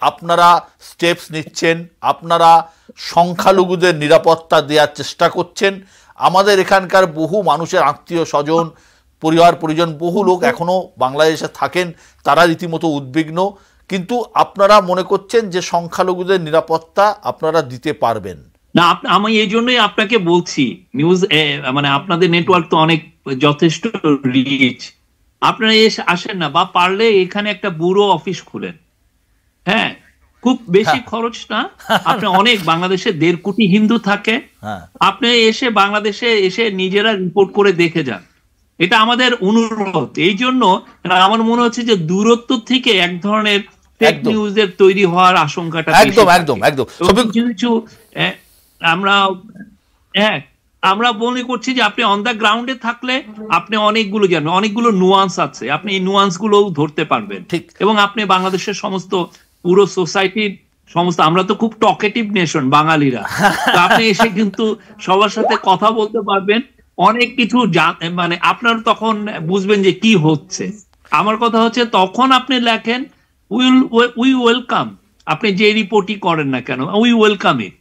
আপনারা স্টেপস নিচ্ছেন, আপনারা সংখ্যালঘুদের নিরাপত্তা দেওয়ার চেষ্টা করছেন। আমাদের এখানকার বহু মানুষের আত্মীয় স্বজন, পরিবার পরিজন, বহু লোক এখনও বাংলাদেশে থাকেন, তারা রীতিমতো উদ্বিগ্ন। কিন্তু আপনারা মনে করছেন যে সংখ্যালঘুদের নিরাপত্তা আপনারা দিতে পারবেন না। আমি এই জন্যই আপনাকে বলছি, নিউজ মানে আপনাদের নেটওয়ার্ক তো অনেক যথেষ্ট রিচ, আপনারা এসে আসেন না, বা পারলে এখানে একটা ব্যুরো অফিস খুলেন। হ্যাঁ, খুব বেশি খরচ না। আপনি অনেক, বাংলাদেশে 1.5 কোটি হিন্দু থাকে, আপনি এসে বাংলাদেশে এসে নিজেরা রিপোর্ট করে দেখে যান। এটা আমাদের অনুরোধ। এই জন্য আমার মনে হচ্ছে যে দূরত্ব থেকে এক ধরনের ফেক নিউজের তৈরি হওয়ার আশঙ্কাটা একদম একদম একদম কিছু কিছু আমরা আমরা মনে করছি যে আপনি অন দা গ্রাউন্ডে থাকলে আপনি অনেকগুলো জানবেন, অনেকগুলো নুয়ান্স আছে, আপনি এই নুয়ান্স গুলো ধরতে পারবেন। এবং আপনি বাংলাদেশের সমস্ত পুরো সোসাইটির সমস্ত, আমরা তো খুব টকেটিভ নেশন বাঙালিরা, তো আপনি এসে কিন্তু সবার সাথে কথা বলতে পারবেন, অনেক কিছু মানে আপনার তখন বুঝবেন যে কি হচ্ছে। আমার কথা হচ্ছে তখন আপনি লেখেন উই ওয়েলকাম, আপনি যে রিপোর্টই করেন না কেন, উই ওয়েলকাম ইট।